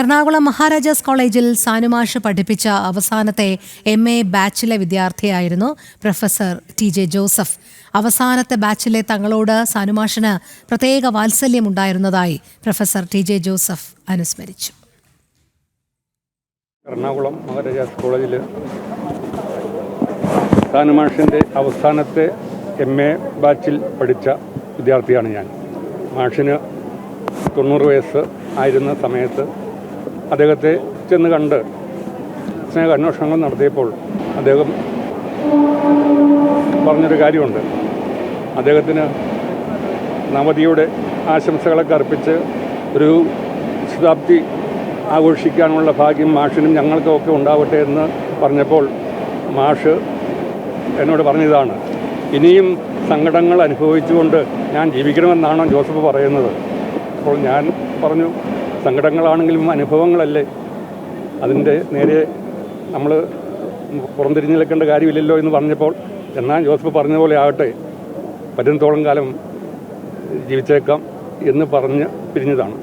എറണാകുളം മഹാരാജാസ് കോളേജിൽ സാനുമാഷ് പഠിപ്പിച്ച അവസാനത്തെ MA ബാച്ചിലെ വിദ്യാർത്ഥിയായിരുന്നു പ്രൊഫസർ TJ ജോസഫ്. അവസാനത്തെ ബാച്ചിലെ തങ്ങളോട് സാനുമാഷിന് പ്രത്യേക വാത്സല്യമുണ്ടായിരുന്നതായി പ്രൊഫസർ TJ ജോസഫ് അനുസ്മരിച്ചു. എറണാകുളം മഹാരാജാസ് കോളേജിൽ സാനുമാഷിൻ്റെ അവസാനത്തെ MA ബാച്ചിൽ പഠിച്ച വിദ്യാർത്ഥിയാണ് ഞാൻ. മാഷിന് 90 വയസ്സ് ആയിരുന്ന സമയത്ത് അദ്ദേഹത്തെ ചെന്ന് കണ്ട് സ്നേഹാന്വേഷണങ്ങൾ നടത്തിയപ്പോൾ അദ്ദേഹം പറഞ്ഞൊരു കാര്യമുണ്ട്. അദ്ദേഹത്തിന് നവതിയുടെ ആശംസകളൊക്കെ അർപ്പിച്ച് ഒരു ശതാബ്ദി ആഘോഷിക്കാനുള്ള ഭാഗ്യം മാഷിനും ഞങ്ങൾക്കൊക്കെ ഉണ്ടാവട്ടെ എന്ന് പറഞ്ഞപ്പോൾ മാഷ് എന്നോട് പറഞ്ഞതാണ്, ഇനിയും സങ്കടങ്ങൾ അനുഭവിച്ചുകൊണ്ട് ഞാൻ ജീവിക്കണമെന്നാണോ ജോസഫ് പറയുന്നത്? അപ്പോൾ ഞാൻ പറഞ്ഞു, സങ്കടങ്ങളാണെങ്കിലും അനുഭവങ്ങളല്ലേ, അതിൻ്റെ നേരെ നമ്മൾ പുറംതിരിഞ്ഞ് നിൽക്കേണ്ട കാര്യമില്ലല്ലോ എന്ന് പറഞ്ഞപ്പോൾ, എന്നാൽ ജോസഫ് പറഞ്ഞ പോലെ ആകട്ടെ, പറ്റുന്നത്തോളം കാലം ജീവിച്ചേക്കാം എന്ന് പറഞ്ഞ് പിരിഞ്ഞതാണ്.